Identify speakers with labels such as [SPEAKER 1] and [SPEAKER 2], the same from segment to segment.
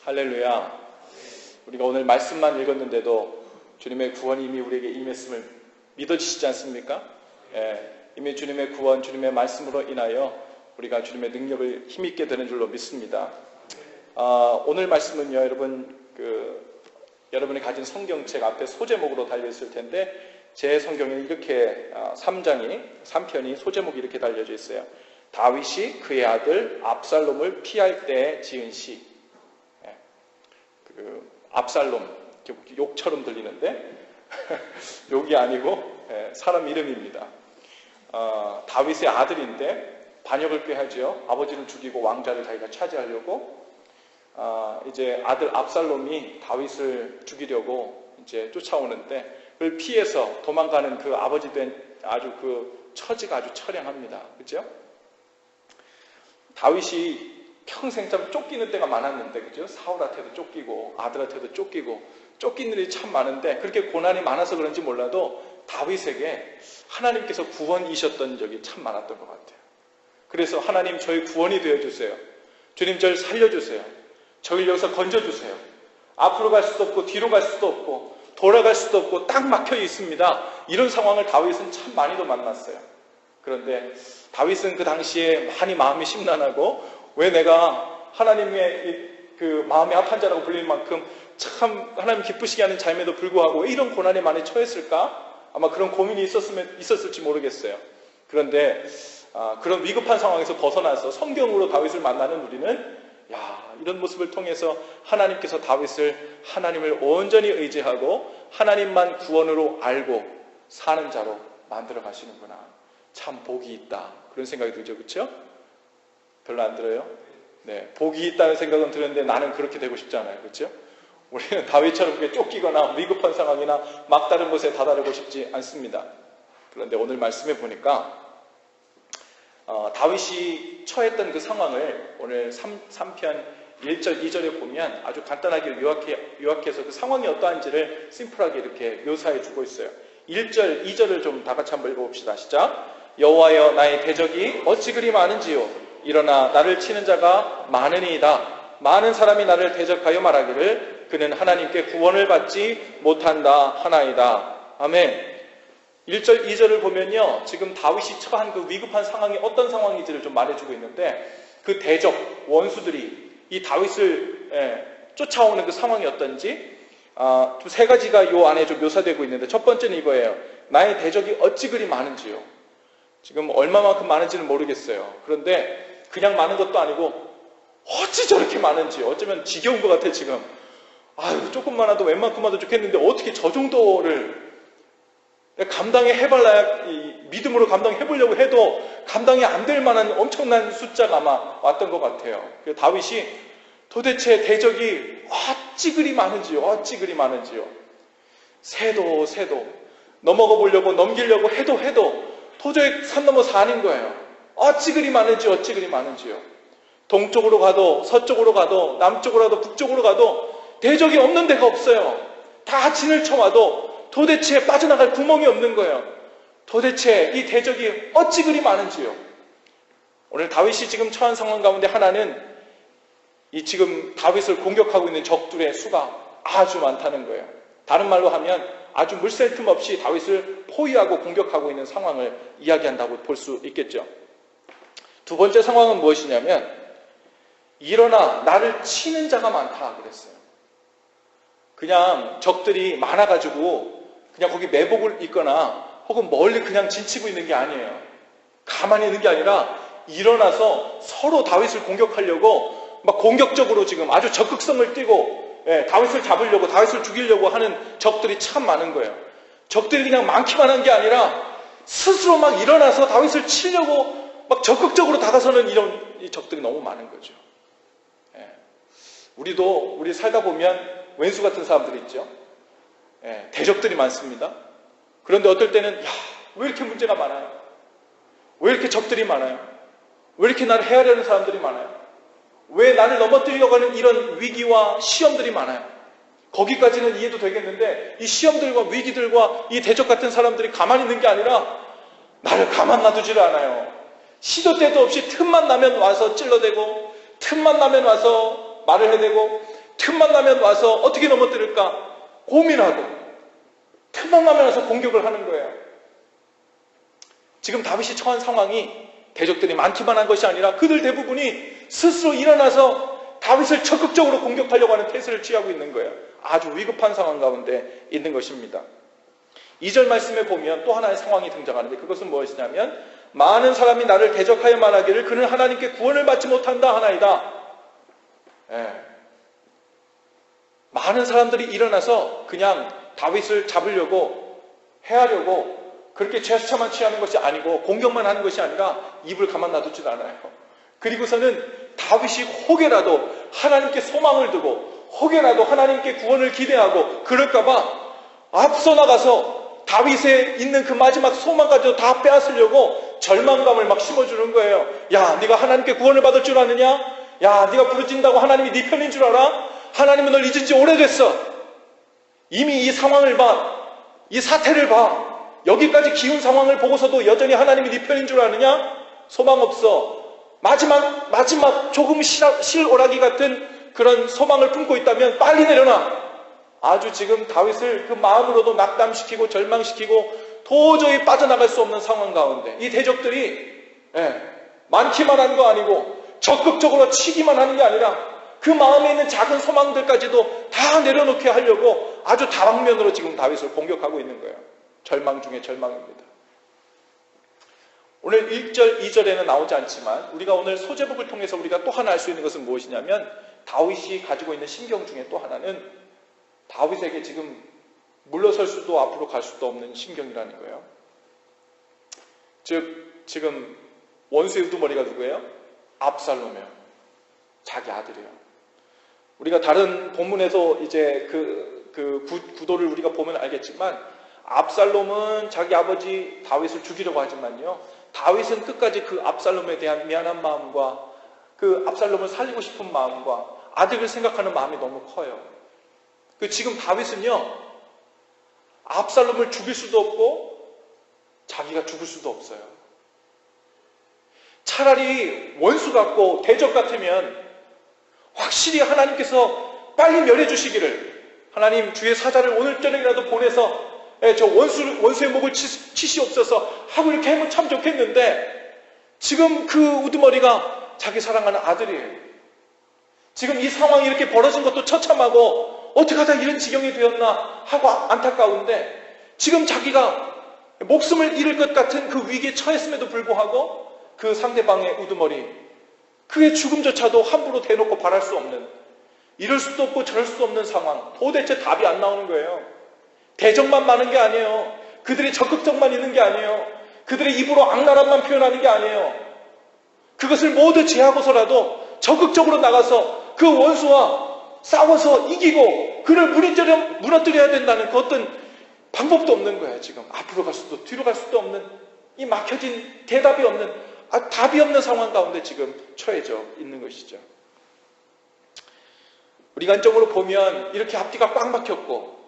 [SPEAKER 1] 할렐루야. 우리가 오늘 말씀만 읽었는데도 주님의 구원이 이미 우리에게 임했음을 믿어지시지 않습니까? 이미 주님의 구원, 주님의 말씀으로 인하여 우리가 주님의 능력을 힘있게 되는 줄로 믿습니다. 오늘 말씀은요, 여러분이 가진 성경책 앞에 소제목으로 달려있을 텐데, 제 성경에는 이렇게 3편이 소제목이 이렇게 달려져 있어요. 다윗이 그의 아들 압살롬을 피할 때 지은 시. 압살롬, 욕처럼 들리는데 욕이 아니고 사람 이름입니다. 다윗의 아들인데 반역을 꾀하죠. 아버지를 죽이고 왕자를 자기가 차지하려고. 이제 아들 압살롬이 다윗을 죽이려고 이제 쫓아오는데, 그걸 피해서 도망가는 그 아버지 된 아주 그 처지가 아주 처량합니다. 그죠? 다윗이 평생 참 쫓기는 때가 많았는데, 그죠? 사울한테도 쫓기고 아들한테도 쫓기고 쫓기는 일이 참 많은데, 그렇게 고난이 많아서 그런지 몰라도 다윗에게 하나님께서 구원이셨던 적이 참 많았던 것 같아요. 그래서 하나님, 저희 구원이 되어주세요. 주님, 저를 살려주세요. 저를 여기서 건져주세요. 앞으로 갈 수도 없고 뒤로 갈 수도 없고 돌아갈 수도 없고 딱 막혀 있습니다. 이런 상황을 다윗은 참 많이도 만났어요. 그런데 다윗은 그 당시에 많이 마음이 심란하고, 왜 내가 하나님의 그 마음이 합한 자라고 불릴 만큼 참 하나님 기쁘시게 하는 자임에도 불구하고 왜 이런 고난에 많이 처했을까? 아마 그런 고민이 있었을지 모르겠어요. 그런데 그런 위급한 상황에서 벗어나서 성경으로 다윗을 만나는 우리는, 이런 모습을 통해서 하나님께서 다윗을 하나님을 온전히 의지하고 하나님만 구원으로 알고 사는 자로 만들어 가시는구나. 참 복이 있다. 그런 생각이 들죠. 그렇죠? 별로 안 들어요? 네, 복이 있다는 생각은 드는데 나는 그렇게 되고 싶지 않아요. 그렇죠? 우리는 다윗처럼 그렇게 쫓기거나 위급한 상황이나 막다른 곳에 다다르고 싶지 않습니다. 그런데 오늘 말씀해 보니까 다윗이 처했던 그 상황을 오늘 3편 1절, 2절에 보면 아주 간단하게 요약해서 그 상황이 어떠한지를 심플하게 이렇게 묘사해 주고 있어요. 1절, 2절을 좀 다 같이 한번 읽어봅시다. 시작. 여호와여, 나의 대적이 어찌 그리 많은지요. 일어나 나를 치는 자가 많으니이다. 많은 사람이 나를 대적하여 말하기를 그는 하나님께 구원을 받지 못한다 하나이다. 아멘. 1절, 2절을 보면요, 지금 다윗이 처한 그 위급한 상황이 어떤 상황인지를 좀 말해주고 있는데, 그 대적, 원수들이 이 다윗을 쫓아오는 그 상황이 어떤지 좀 세 가지가 이 안에 좀 묘사되고 있는데, 첫 번째는 이거예요. 나의 대적이 어찌 그리 많은지요. 지금 얼마만큼 많은지는 모르겠어요. 그런데 그냥 많은 것도 아니고 어찌 저렇게 많은지, 어쩌면 지겨운 것 같아 지금. 조금만 와도 웬만큼 와도 좋겠는데 어떻게 저 정도를 감당해봐야, 믿음으로 감당해보려고 해도 감당이 안 될 만한 엄청난 숫자가 아마 왔던 것 같아요. 그래서 다윗이 도대체 대적이 어찌 그리 많은지요. 새도 넘어가 보려고 넘기려고 해도 도저히 산 넘어 산인 거예요. 어찌 그리 많은지요. 동쪽으로 가도 서쪽으로 가도 남쪽으로 가도 북쪽으로 가도 대적이 없는 데가 없어요. 다 진을 쳐와도 도대체 빠져나갈 구멍이 없는 거예요. 도대체 이 대적이 어찌 그리 많은지요. 오늘 다윗이 지금 처한 상황 가운데 하나는 이 지금 다윗을 공격하고 있는 적들의 수가 아주 많다는 거예요. 다른 말로 하면 아주 물샐 틈 없이 다윗을 포위하고 공격하고 있는 상황을 이야기한다고 볼 수 있겠죠. 두 번째 상황은 무엇이냐면, 일어나 나를 치는 자가 많다 그랬어요. 그냥 적들이 많아가지고 그냥 거기 매복을 입거나 혹은 멀리 그냥 진치고 있는 게 아니에요. 가만히 있는 게 아니라 일어나서 서로 다윗을 공격하려고 막 공격적으로 지금 아주 적극성을 띠고 다윗을 잡으려고, 다윗을 죽이려고 하는 적들이 참 많은 거예요. 적들이 그냥 많기만 한 게 아니라 스스로 막 일어나서 다윗을 치려고 막 적극적으로 다가서는 이런 적들이 너무 많은 거죠. 우리 살다 보면 웬수 같은 사람들이 있죠. 대적들이 많습니다. 그런데 어떨 때는 왜 이렇게 문제가 많아요? 왜 이렇게 적들이 많아요? 왜 이렇게 나를 헤아려는 사람들이 많아요? 왜 나를 넘어뜨리려고 하는 이런 위기와 시험들이 많아요? 거기까지는 이해도 되겠는데, 이 시험들과 위기들과 이 대적 같은 사람들이 가만히 있는 게 아니라 나를 가만 놔두지를 않아요. 시도 때도 없이 틈만 나면 와서 찔러대고, 틈만 나면 와서 말을 해대고, 틈만 나면 와서 어떻게 넘어뜨릴까 고민하고 틈만 나면 와서 공격을 하는 거예요. 지금 다윗이 처한 상황이 대적들이 많기만 한 것이 아니라 그들 대부분이 스스로 일어나서 다윗을 적극적으로 공격하려고 하는 태세를 취하고 있는 거예요. 아주 위급한 상황 가운데 있는 것입니다. 2절 말씀에 보면 또 하나의 상황이 등장하는데 그것은 무엇이냐면 많은 사람이 나를 대적하여 말하기를 그는 하나님께 구원을 받지 못한다 하나이다. 많은 사람들이 일어나서 그냥 다윗을 잡으려고 해하려고 그렇게 제스처만 취하는 것이 아니고 공격만 하는 것이 아니라 입을 가만 놔두질 않아요. 그리고서는 다윗이 혹여라도 하나님께 소망을 두고 혹여라도 하나님께 구원을 기대하고 그럴까봐 앞서 나가서 다윗에 있는 그 마지막 소망까지도 다 빼앗으려고 절망감을 막 심어주는 거예요. 야, 네가 하나님께 구원을 받을 줄 아느냐? 야, 네가 부르짖는다고 하나님이 네 편인 줄 알아? 하나님은 널 잊은 지 오래됐어. 이미 이 상황을 봐. 이 사태를 봐. 여기까지 기운 상황을 보고서도 여전히 하나님이 네 편인 줄 아느냐? 소망 없어. 마지막 조금 실오라기 같은 그런 소망을 품고 있다면 빨리 내려놔. 아주 지금 다윗을 그 마음으로도 낙담시키고 절망시키고 도저히 빠져나갈 수 없는 상황 가운데 이 대적들이 많기만 한 거 아니고 적극적으로 치기만 하는 게 아니라 그 마음에 있는 작은 소망들까지도 다 내려놓게 하려고 아주 다방면으로 지금 다윗을 공격하고 있는 거예요. 절망 중에 절망입니다. 오늘 1절, 2절에는 나오지 않지만 우리가 오늘 소제복을 통해서 우리가 또 하나 알 수 있는 것은 무엇이냐면 다윗이 가지고 있는 심경 중에 또 하나는 다윗에게 지금 물러설 수도 앞으로 갈 수도 없는 심경이라는 거예요. 즉 지금 원수의 우두머리가 누구예요? 압살롬이에요. 자기 아들이에요. 우리가 다른 본문에서 이제 그 구도를 우리가 보면 알겠지만 압살롬은 자기 아버지 다윗을 죽이려고 하지만요. 다윗은 끝까지 그 압살롬에 대한 미안한 마음과 그 압살롬을 살리고 싶은 마음과 아들을 생각하는 마음이 너무 커요. 지금 다윗은요. 압살롬을 죽일 수도 없고 자기가 죽을 수도 없어요. 차라리 원수 같고 대적 같으면 확실히 하나님께서 빨리 멸해 주시기를 하나님 주의 사자를 오늘 저녁이라도 보내서 저 원수의 목을 치시옵소서 하고 이렇게 하면 참 좋겠는데 지금 그 우두머리가 자기 사랑하는 아들이에요. 지금 이 상황이 이렇게 벌어진 것도 처참하고 어떻게 하다 이런 지경이 되었나 하고 안타까운데 지금 자기가 목숨을 잃을 것 같은 그 위기에 처했음에도 불구하고 그 상대방의 우두머리 그의 죽음조차도 함부로 대놓고 바랄 수 없는 이럴 수도 없고 저럴 수도 없는 상황 도대체 답이 안 나오는 거예요. 대적만 많은 게 아니에요. 그들의 적극적만 있는 게 아니에요. 그들의 입으로 악랄함만 표현하는 게 아니에요. 그것을 모두 제하고서라도 적극적으로 나가서 그 원수와 싸워서 이기고 그를 무너뜨려야 된다는 그 어떤 방법도 없는 거예요. 지금 앞으로 갈 수도 뒤로 갈 수도 없는 이 막혀진 대답이 없는 답이 없는 상황 가운데 지금 처해져 있는 것이죠. 우리 관점으로 보면 이렇게 앞뒤가 꽉 막혔고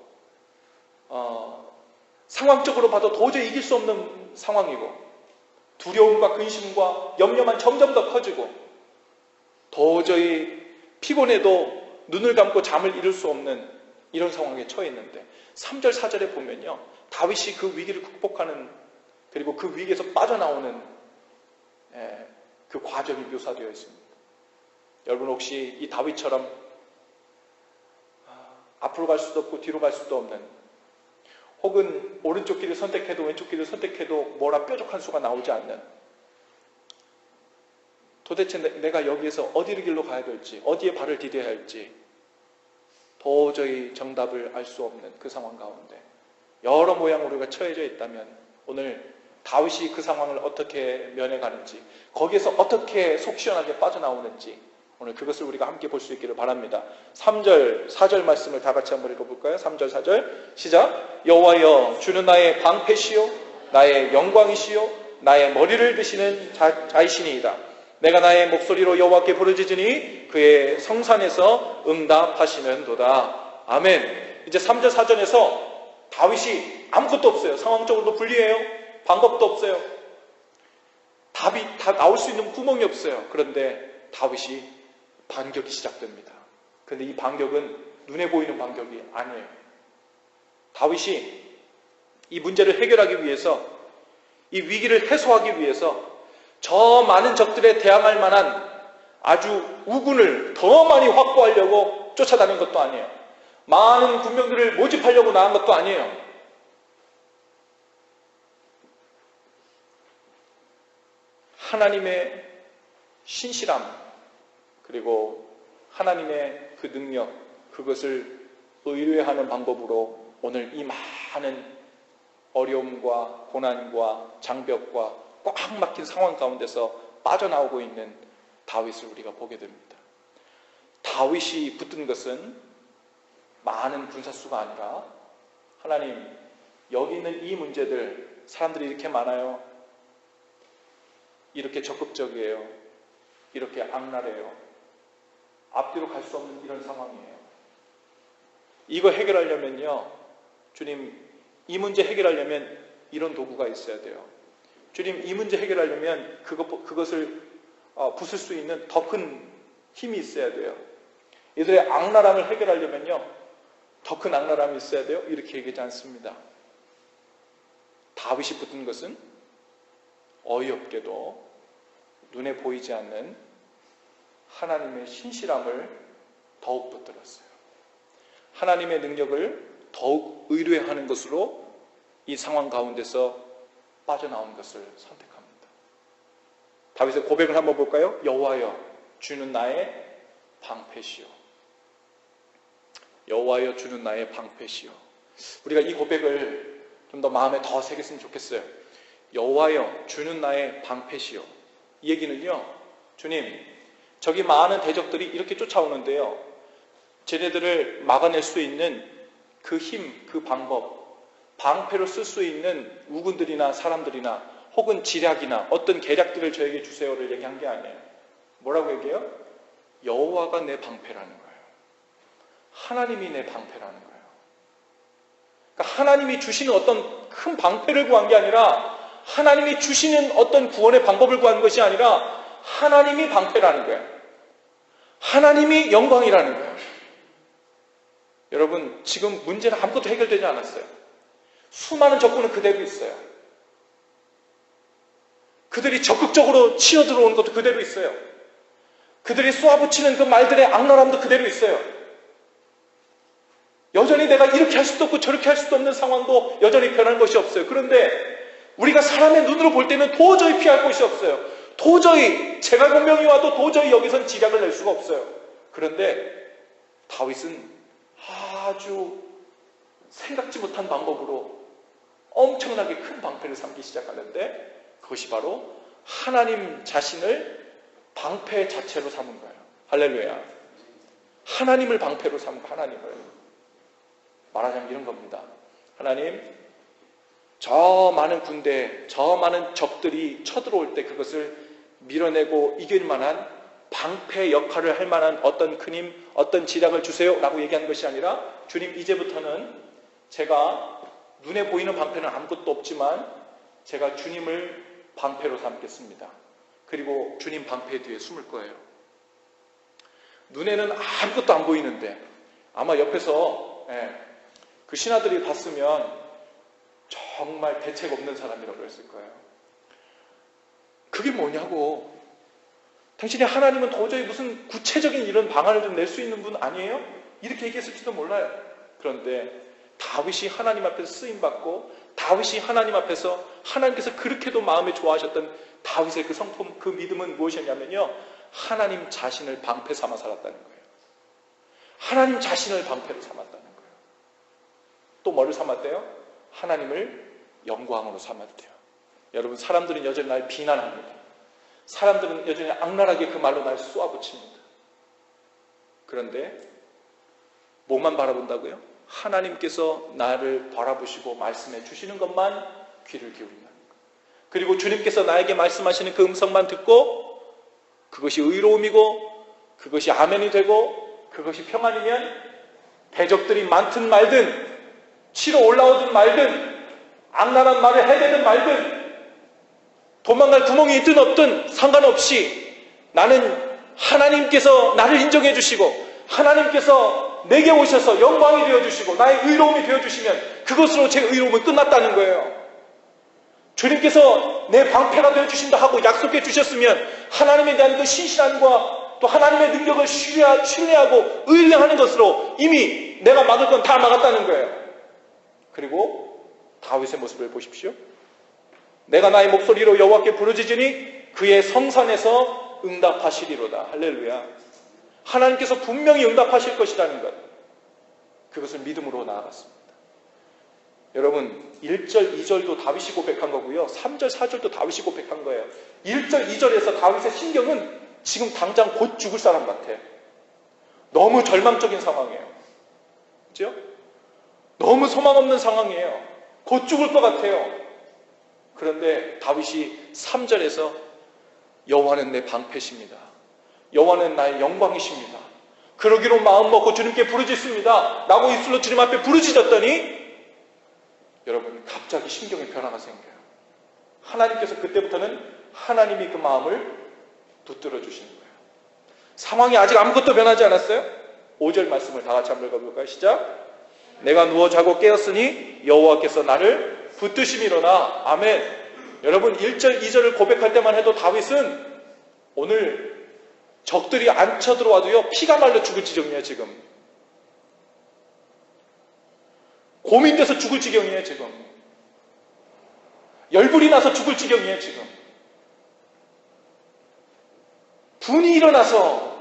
[SPEAKER 1] 상황적으로 봐도 도저히 이길 수 없는 상황이고 두려움과 근심과 염려만 점점 더 커지고 도저히 피곤해도 눈을 감고 잠을 이룰 수 없는 이런 상황에 처해 있는데 3절, 4절에 보면요. 다윗이 그 위기를 극복하는 그리고 그 위기에서 빠져나오는 그 과정이 묘사되어 있습니다. 여러분 혹시 이 다윗처럼 앞으로 갈 수도 없고 뒤로 갈 수도 없는 혹은 오른쪽 길을 선택해도 왼쪽 길을 선택해도 뭐라 뾰족한 수가 나오지 않는 도대체 내가 여기에서 어디를 길로 가야 될지 어디에 발을 디뎌야 할지 도저히 정답을 알 수 없는 그 상황 가운데 여러 모양으로 우리가 처해져 있다면 오늘 다윗이 그 상황을 어떻게 면해가는지 거기에서 어떻게 속 시원하게 빠져나오는지 오늘 그것을 우리가 함께 볼 수 있기를 바랍니다. 3절, 4절 말씀을 다 같이 한번 읽어볼까요? 3절, 4절 시작. 여호와여 주는 나의 방패시요 나의 영광이시요 나의 머리를 드시는 자이시니이다. 내가 나의 목소리로 여호와께 부르짖으니 그의 성산에서 응답하시는도다. 아멘. 이제 3절, 4절에서 다윗이 아무것도 없어요. 상황적으로도 불리해요. 방법도 없어요. 답이 다 나올 수 있는 구멍이 없어요. 그런데 다윗이 반격이 시작됩니다. 그런데 이 반격은 눈에 보이는 반격이 아니에요. 다윗이 이 문제를 해결하기 위해서, 이 위기를 해소하기 위해서 저 많은 적들에 대항할 만한 아주 우군을 더 많이 확보하려고 쫓아다닌 것도 아니에요. 많은 군병들을 모집하려고 나간 것도 아니에요. 하나님의 신실함, 그리고 하나님의 그 능력, 그것을 의뢰하는 방법으로 오늘 이 많은 어려움과 고난과 장벽과 꽉 막힌 상황 가운데서 빠져나오고 있는 다윗을 우리가 보게 됩니다. 다윗이 붙든 것은 많은 군사수가 아니라, 하나님, 여기 있는 이 문제들, 사람들이 이렇게 많아요, 이렇게 적극적이에요, 이렇게 악랄해요, 앞뒤로 갈 수 없는 이런 상황이에요. 이거 해결하려면요, 주님, 이 문제 해결하려면 이런 도구가 있어야 돼요. 주님, 이 문제 해결하려면 그것을 부술 수 있는 더 큰 힘이 있어야 돼요. 이들의 악랄함을 해결하려면요, 더 큰 악랄함이 있어야 돼요. 이렇게 얘기하지 않습니다. 다윗이 붙은 것은 어이없게도 눈에 보이지 않는 하나님의 신실함을 더욱 붙들었어요. 하나님의 능력을 더욱 의뢰하는 것으로 이 상황 가운데서 빠져나온 것을 선택합니다. 다윗의 고백을 한번 볼까요? 여호와여, 주는 나의 방패시오. 여호와여, 주는 나의 방패시오. 우리가 이 고백을 좀 더 마음에 더 새겼으면 좋겠어요. 여호와여, 주는 나의 방패시오. 이 얘기는요, 주님, 저기 많은 대적들이 이렇게 쫓아오는데요, 쟤네들을 막아낼 수 있는 그 힘, 그 방법, 방패로 쓸 수 있는 우군들이나 사람들이나 혹은 지략이나 어떤 계략들을 저에게 주세요를 얘기한 게 아니에요. 뭐라고 얘기해요? 여호와가 내 방패라는 거예요. 하나님이 내 방패라는 거예요. 그러니까 하나님이 주시는 어떤 큰 방패를 구한 게 아니라, 하나님이 주시는 어떤 구원의 방법을 구한 것이 아니라, 하나님이 방패라는 거예요. 하나님이 영광이라는 거예요. 여러분, 지금 문제는 아무것도 해결되지 않았어요. 수많은 적군은 그대로 있어요. 그들이 적극적으로 치어들어오는 것도 그대로 있어요. 그들이 쏘아붙이는 그 말들의 악랄함도 그대로 있어요. 여전히 내가 이렇게 할 수도 없고 저렇게 할 수도 없는 상황도 여전히 변한 것이 없어요. 그런데 우리가 사람의 눈으로 볼 때는 도저히 피할 곳이 없어요. 도저히 제갈공명이 와도 도저히 여기선 지략을 낼 수가 없어요. 그런데 다윗은 아주 생각지 못한 방법으로 엄청나게 큰 방패를 삼기 시작하는데, 그것이 바로 하나님 자신을 방패 자체로 삼은 거예요. 할렐루야. 하나님을 방패로 삼고, 하나님을 말하자면 이런 겁니다. 하나님, 저 많은 군대, 저 많은 적들이 쳐들어올 때 그것을 밀어내고 이길 만한 방패 역할을 할 만한 어떤 큰 힘, 어떤 지략을 주세요 라고 얘기하는 것이 아니라, 주님, 이제부터는 제가 눈에 보이는 방패는 아무것도 없지만 제가 주님을 방패로 삼겠습니다. 그리고 주님 방패 뒤에 숨을 거예요. 눈에는 아무것도 안 보이는데, 아마 옆에서 그 신하들이 봤으면 정말 대책 없는 사람이라고 했을 거예요. 그게 뭐냐고. 당신이 하나님은 도저히 무슨 구체적인 이런 방안을 좀 낼 수 있는 분 아니에요? 이렇게 얘기했을지도 몰라요. 그런데 다윗이 하나님 앞에서 쓰임받고, 다윗이 하나님 앞에서 하나님께서 그렇게도 마음에 좋아하셨던 다윗의 그 성품, 그 믿음은 무엇이었냐면요, 하나님 자신을 방패 삼아 살았다는 거예요. 하나님 자신을 방패로 삼았다는 거예요. 또 뭐를 삼았대요? 하나님을 영광으로 삼았대요. 여러분, 사람들은 여전히 날 비난합니다. 사람들은 여전히 악랄하게 그 말로 날 쏘아붙입니다. 그런데 뭐만 바라본다고요? 하나님께서 나를 바라보시고 말씀해 주시는 것만 귀를 기울인다는 거예요. 그리고 주님께서 나에게 말씀하시는 그 음성만 듣고, 그것이 의로움이고 그것이 아멘이 되고 그것이 평안이면, 대적들이 많든 말든, 치러 올라오든 말든, 악랄한 말을 해대든 말든, 도망갈 구멍이 있든 없든 상관없이 나는 하나님께서 나를 인정해 주시고 하나님께서 내게 오셔서 영광이 되어주시고 나의 의로움이 되어주시면 그것으로 제 의로움은 끝났다는 거예요. 주님께서 내 방패가 되어주신다 하고 약속해 주셨으면 하나님에 대한 그 신실함과 또 하나님의 능력을 신뢰하고 의뢰하는 것으로 이미 내가 막을 건 다 막았다는 거예요. 그리고 다윗의 모습을 보십시오. 내가 나의 목소리로 여호와께 부르짖으니 그의 성산에서 응답하시리로다. 할렐루야. 하나님께서 분명히 응답하실 것이라는 것, 그것을 믿음으로 나아갔습니다. 여러분 1절, 2절도 다윗이 고백한 거고요. 3절, 4절도 다윗이 고백한 거예요. 1절, 2절에서 다윗의 심경은 지금 당장 곧 죽을 사람 같아요. 너무 절망적인 상황이에요. 그렇죠? 너무 소망 없는 상황이에요. 곧 죽을 것 같아요. 그런데 다윗이 3절에서 여호와는 내 방패십니다. 여호와는 나의 영광이십니다. 그러기로 마음먹고 주님께 부르짖습니다 라고 입술로 주님 앞에 부르짖었더니 여러분 갑자기 심경의 변화가 생겨요. 하나님께서 그때부터는 하나님이 그 마음을 붙들어 주시는 거예요. 상황이 아직 아무것도 변하지 않았어요. 5절 말씀을 다 같이 한번 읽어볼까요? 시작. 내가 누워 자고 깨었으니 여호와께서 나를 붙드심이로다. 아멘. 여러분 1절, 2절을 고백할 때만 해도 다윗은 오늘 적들이 안 쳐들어와도요 피가 말려 죽을 지경이에요. 지금 고민돼서 죽을 지경이에요. 지금 열불이 나서 죽을 지경이에요. 지금 분이 일어나서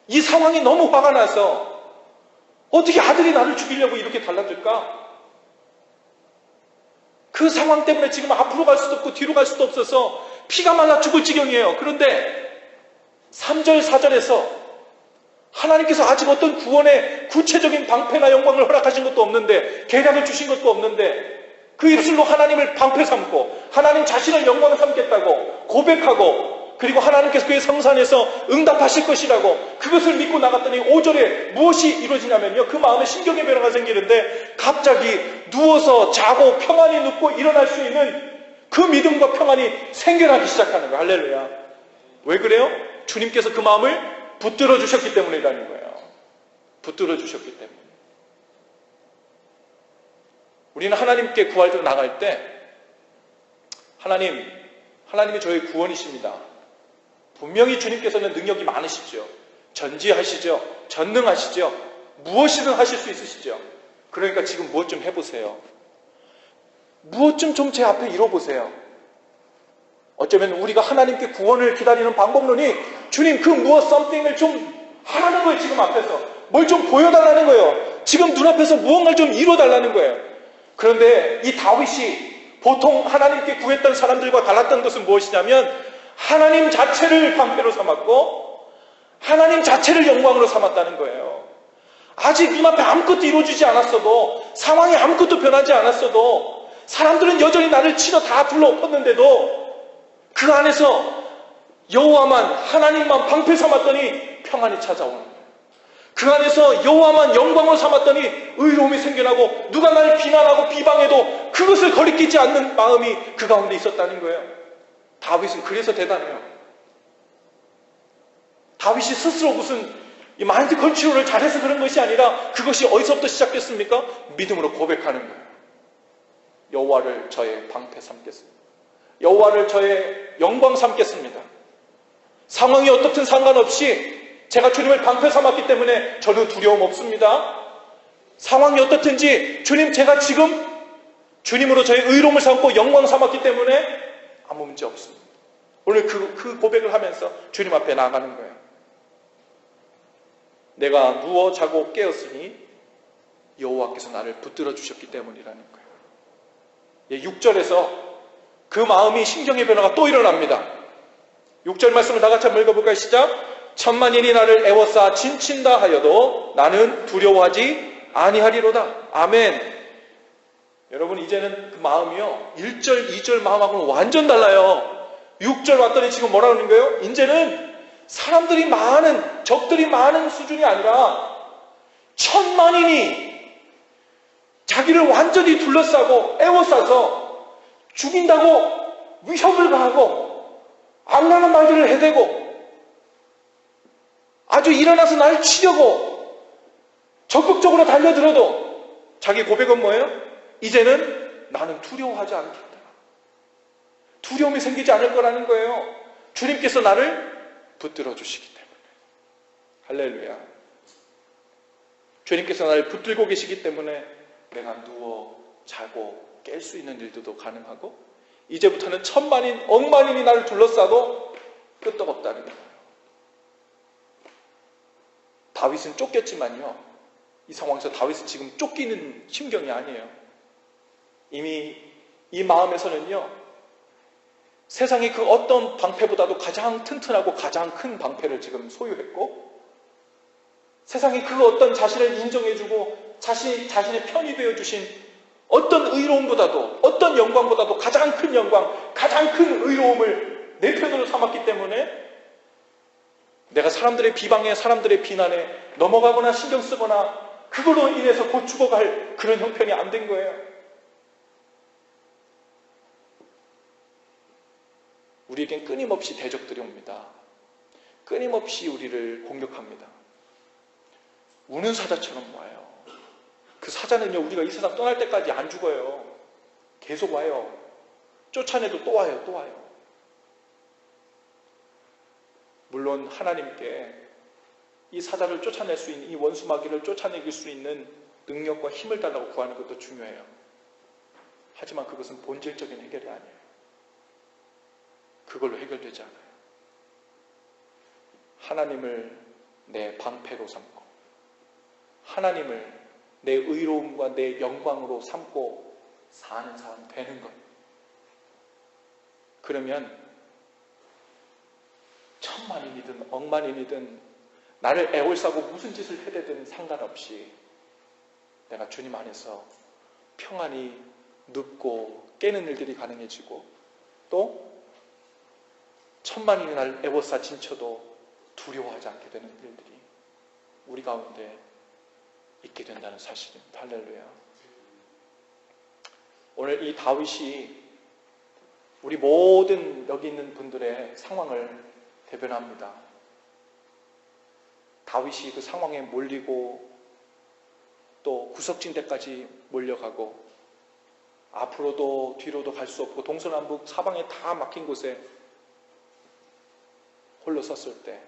[SPEAKER 1] 이 상황이 너무 화가 나서 어떻게 아들이 나를 죽이려고 이렇게 달라들까? 그 상황 때문에 지금 앞으로 갈 수도 없고 뒤로 갈 수도 없어서 피가 말라 죽을 지경이에요. 그런데 3절, 4절에서 하나님께서 아직 어떤 구원의 구체적인 방패나 영광을 허락하신 것도 없는데, 계략을 주신 것도 없는데, 그 입술로 하나님을 방패 삼고 하나님 자신을 영광 삼겠다고 고백하고, 그리고 하나님께서 그의 성산에서 응답하실 것이라고 그것을 믿고 나갔더니 5절에 무엇이 이루어지냐면요, 그 마음에 심경의 변화가 생기는데 갑자기 누워서 자고 평안히 눕고 일어날 수 있는 그 믿음과 평안이 생겨나기 시작하는 거예요. 할렐루야. 왜 그래요? 주님께서 그 마음을 붙들어 주셨기 때문이라는 거예요. 붙들어 주셨기 때문에. 우리는 하나님께 구할 때 나갈 때 하나님이 저의 구원이십니다. 분명히 주님께서는 능력이 많으시죠. 전지하시죠. 전능하시죠. 무엇이든 하실 수 있으시죠. 그러니까 지금 무엇 좀 해보세요. 무엇 좀 제 앞에 이뤄보세요. 어쩌면 우리가 하나님께 구원을 기다리는 방법론이 주님 그 무엇 something을 좀 하라는 거예요. 지금 앞에서 뭘 좀 보여달라는 거예요. 지금 눈앞에서 무언가를 좀 이뤄달라는 거예요. 그런데 이 다윗이 보통 하나님께 구했던 사람들과 달랐던 것은 무엇이냐면 하나님 자체를 방패로 삼았고 하나님 자체를 영광으로 삼았다는 거예요. 아직 눈앞에 아무것도 이루어지지 않았어도, 상황이 아무것도 변하지 않았어도, 사람들은 여전히 나를 치러 다 둘러엎었는데도 그 안에서 여호와만, 하나님만 방패 삼았더니 평안이 찾아오는 거예요. 그 안에서 여호와만 영광을 삼았더니 의로움이 생겨나고, 누가 날 비난하고 비방해도 그것을 거리끼지 않는 마음이 그 가운데 있었다는 거예요. 다윗은 그래서 대단해요. 다윗이 스스로 무슨 마인드 컨트롤을 잘해서 그런 것이 아니라 그것이 어디서부터 시작됐습니까? 믿음으로 고백하는 거예요. 여호와를 저의 방패 삼겠습니다. 여호와를 저의 영광 삼겠습니다. 상황이 어떻든 상관없이 제가 주님을 방패 삼았기 때문에 저는 두려움 없습니다. 상황이 어떻든지 주님, 제가 지금 주님으로 저의 의로움을 삼고 영광 삼았기 때문에 아무 문제 없습니다. 오늘 그 고백을 하면서 주님 앞에 나아가는 거예요. 내가 누워 자고 깨었으니 여호와께서 나를 붙들어 주셨기 때문이라는 거예요. 6절에서 그 마음이, 심경의 변화가 또 일어납니다. 6절 말씀을 다 같이 한번 읽어볼까요? 시작. 천만인이 나를 애워싸 진친다 하여도 나는 두려워하지 아니하리로다. 아멘. 여러분, 이제는 그 마음이요, 1절, 2절 마음하고는 완전 달라요. 6절 왔더니 지금 뭐라 그러는 거예요? 이제는 사람들이 많은, 적들이 많은 수준이 아니라 천만인이 자기를 완전히 둘러싸고 애워싸서 죽인다고 위협을 가하고 악랄한 말들을 해대고 아주 일어나서 나를 치려고 적극적으로 달려들어도 자기 고백은 뭐예요? 이제는 나는 두려워하지 않겠다. 두려움이 생기지 않을 거라는 거예요. 주님께서 나를 붙들어 주시기 때문에. 할렐루야. 주님께서 나를 붙들고 계시기 때문에 내가 누워 자고 깰 수 있는 일들도 가능하고, 이제부터는 천만인 억만인이 나를 둘러싸도 끄떡없다는 거예요. 다윗은 쫓겼지만요, 이 상황에서 다윗은 지금 쫓기는 심경이 아니에요. 이미 이 마음에서는요, 세상의 그 어떤 방패보다도 가장 튼튼하고 가장 큰 방패를 지금 소유했고, 세상이 그 어떤 자신을 인정해주고 자신의 편이 되어주신 어떤 의로움보다도, 어떤 영광보다도 가장 큰 영광, 가장 큰 의로움을 내 편으로 삼았기 때문에 내가 사람들의 비방에, 사람들의 비난에 넘어가거나 신경 쓰거나 그걸로 인해서 곧 죽어갈 그런 형편이 안 된 거예요. 우리에겐 끊임없이 대적들이 옵니다. 끊임없이 우리를 공격합니다. 우는 사자처럼 와요. 그 사자는요, 우리가 이 세상 떠날 때까지 안 죽어요. 계속 와요. 쫓아내도 또 와요, 또 와요. 물론 하나님께 이 사자를 쫓아낼 수 있는, 이 원수 마귀를 쫓아내길 수 있는 능력과 힘을 달라고 구하는 것도 중요해요. 하지만 그것은 본질적인 해결이 아니에요. 그걸로 해결되지 않아요. 하나님을 내 방패로 삼고, 하나님을 내 의로움과 내 영광으로 삼고 사는 사람 되는 것. 그러면 천만인이든 억만인이든 나를 애월싸고 무슨 짓을 해대든 상관없이 내가 주님 안에서 평안히 눕고 깨는 일들이 가능해지고, 또 천만인이 나를 애워싸 진쳐도 두려워하지 않게 되는 일들이 우리 가운데 있게 된다는 사실입니다. 할렐루야. 오늘 이 다윗이 우리 모든 여기 있는 분들의 상황을 대변합니다. 다윗이 그 상황에 몰리고 또 구석진대까지 몰려가고 앞으로도 뒤로도 갈 수 없고 동서남북 사방에 다 막힌 곳에 홀로 섰을 때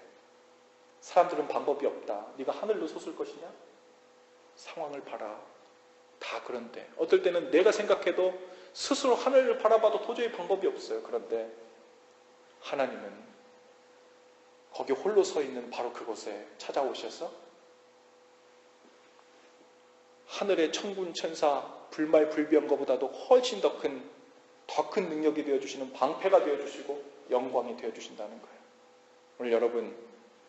[SPEAKER 1] 사람들은 방법이 없다. 네가 하늘로 솟을 것이냐? 상황을 봐라. 다 그런데 어떨 때는 내가 생각해도 스스로 하늘을 바라봐도 도저히 방법이 없어요. 그런데 하나님은 거기 홀로 서 있는 바로 그곳에 찾아오셔서 하늘의 천군 천사 불말불비한 것보다도 훨씬 더 큰 능력이 되어주시는 방패가 되어주시고 영광이 되어주신다는 거예요. 오늘 여러분,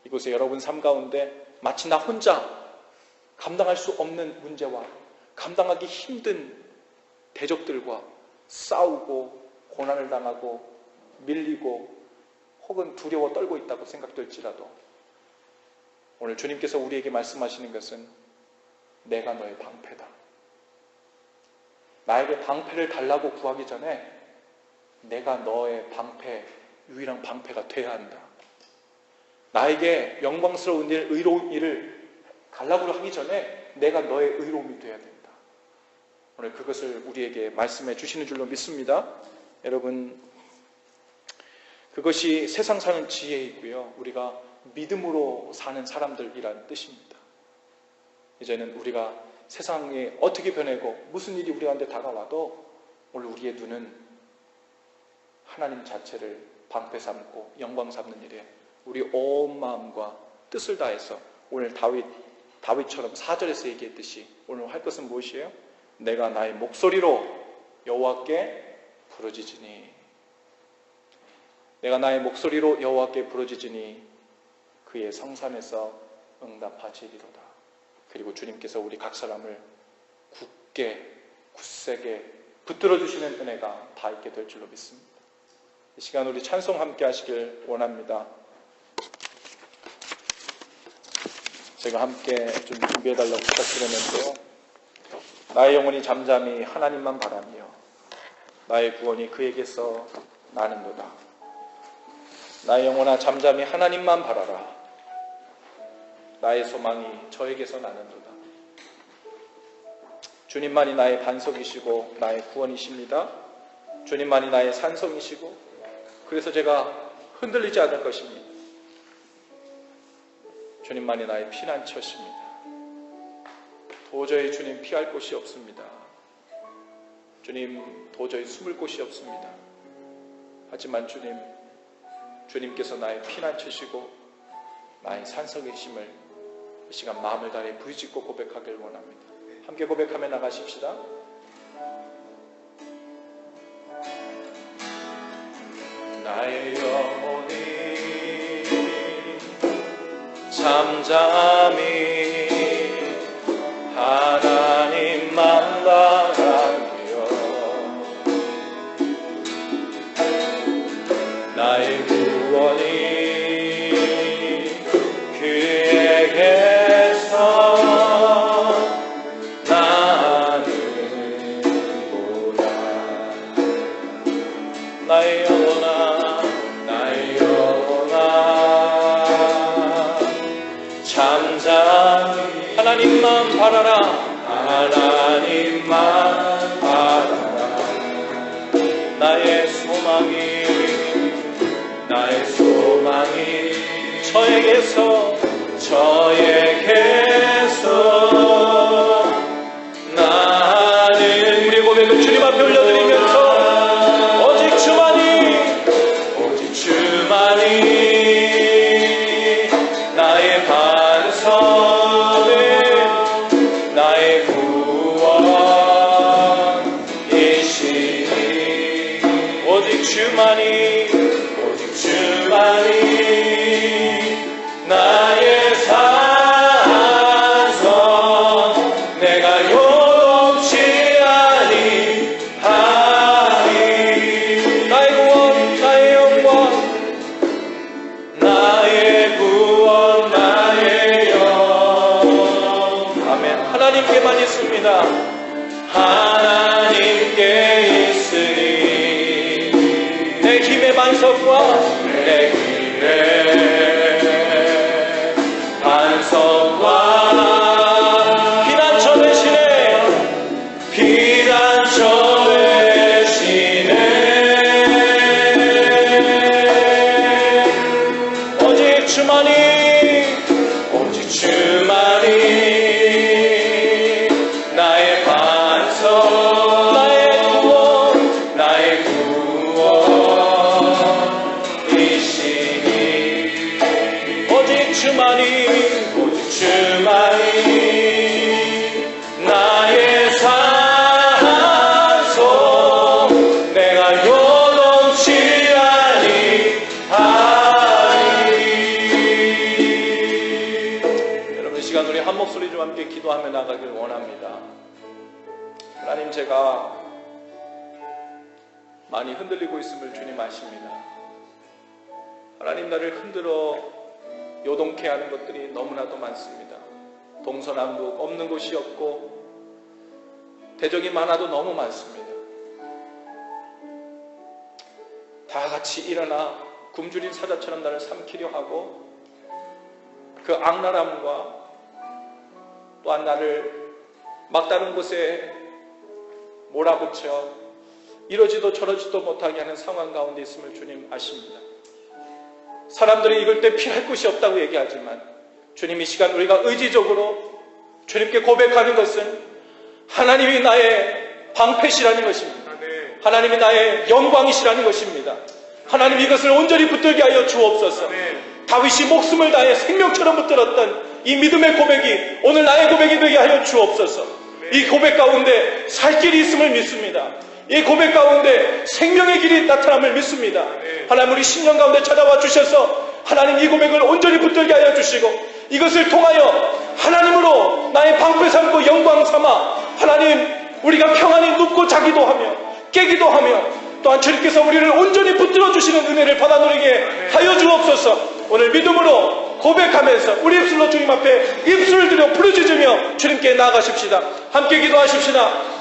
[SPEAKER 1] 이곳에 여러분 삶 가운데 마치 나 혼자 감당할 수 없는 문제와 감당하기 힘든 대적들과 싸우고 고난을 당하고 밀리고 혹은 두려워 떨고 있다고 생각될지라도 오늘 주님께서 우리에게 말씀하시는 것은 내가 너의 방패다. 나에게 방패를 달라고 구하기 전에 내가 너의 방패, 유일한 방패가 돼야 한다. 나에게 영광스러운 일, 의로운 일을 달라고 하기 전에 내가 너의 의로움이 돼야 된다. 오늘 그것을 우리에게 말씀해 주시는 줄로 믿습니다. 여러분, 그것이 세상 사는 지혜이고요. 우리가 믿음으로 사는 사람들이란 뜻입니다. 이제는 우리가 세상에 어떻게 변하고 무슨 일이 우리한테 다가와도 오늘 우리의 눈은 하나님 자체를 방패 삼고 영광 삼는 일에 우리 온 마음과 뜻을 다해서 오늘 다윗처럼 4절에서 얘기했듯이 오늘 할 것은 무엇이에요? 내가 나의 목소리로 여호와께 부르짖으니, 내가 나의 목소리로 여호와께 부르짖으니 그의 성산에서 응답하시리로다. 그리고 주님께서 우리 각 사람을 굳세게 붙들어 주시는 은혜가 다 있게 될 줄로 믿습니다. 이 시간 우리 찬송 함께 하시길 원합니다. 제가 함께 좀 준비해달라고 부탁드렸는데요. 나의 영혼이 잠잠히 하나님만 바라며 나의 구원이 그에게서 나는도다. 나의 영혼아 잠잠히 하나님만 바라라. 나의 소망이 저에게서 나는도다. 주님만이 나의 반석이시고 나의 구원이십니다. 주님만이 나의 산성이시고 그래서 제가 흔들리지 않을 것입니다. 주님만이 나의 피난처십니다. 도저히 주님 피할 곳이 없습니다. 주님 도저히 숨을 곳이 없습니다. 하지만 주님께서 나의 피난처시고 나의 산성이심을 이 시간 마음을 다해 부르짖고 고백하길 원합니다. 함께 고백하며 나가십시다. 나의 영혼이 잠잠히 하나님만 바라며 나의 구원이 그에게서 나는구나. 나의 영혼아 나의 영혼아 잠잠히 하나님만 바라라. 하나님만 바라라. 나의 소망이 저에게서 나는 우리 고백을 주님 앞에 올려드리면서 오직 주만이 나의 반석 나의 구원이시니 오직 주만이 나의 산성 내가 요동치 아니하리. 나의 구원 나의 영광 나의 구원 나의 영광. 아멘. 하나님께만 있습니다. 하나님께 있으니 내 힘의 반석과 내 힘의 반석과 피난처 되시네 오직 주만이 나의 반석 나의 구원이시니 오직 주만이 나의 산성 내가 요동치 아니하리. 여러분 이 시간 우리 한 목소리 좀 함께 기도하며 나가길 원합니다. 하나님 제가 많이 흔들리고 있음을 주님 아십니다. 하나님 나를 흔들어 요동케 하는 것들이 너무나도 많습니다. 동서남북 없는 곳이 없고 대적이 많아도 너무 많습니다. 다 같이 일어나 굶주린 사자처럼 나를 삼키려 하고 그 악랄함과 또한 나를 막다른 곳에 몰아붙여 이러지도 저러지도 못하게 하는 상황 가운데 있음을 주님 아십니다. 사람들이 이럴 때 피할 곳이 없다고 얘기하지만 주님 이 시간 우리가 의지적으로 주님께 고백하는 것은 하나님이 나의 방패시라는 것입니다. 하나님이 나의 영광이시라는 것입니다. 하나님 이것을 온전히 붙들게 하여 주옵소서. 다윗이 목숨을 다해 생명처럼 붙들었던 이 믿음의 고백이 오늘 나의 고백이 되게 하여 주옵소서. 이 고백 가운데 살 길이 있음을 믿습니다. 이 고백 가운데 생명의 길이 나타남을 믿습니다. 하나님 우리 10년 가운데 찾아와 주셔서 하나님 이 고백을 온전히 붙들게 하여 주시고 이것을 통하여 하나님으로 나의 방패 삼고 영광 삼아 하나님 우리가 평안히 눕고 자기도 하며 깨기도 하며 또한 주님께서 우리를 온전히 붙들어 주시는 은혜를 받아 누리게 하여 주옵소서. 오늘 믿음으로 고백하면서 우리 입술로 주님 앞에 입술을 들여 부르짖으며 주님께 나아가십시다. 함께 기도하십시다.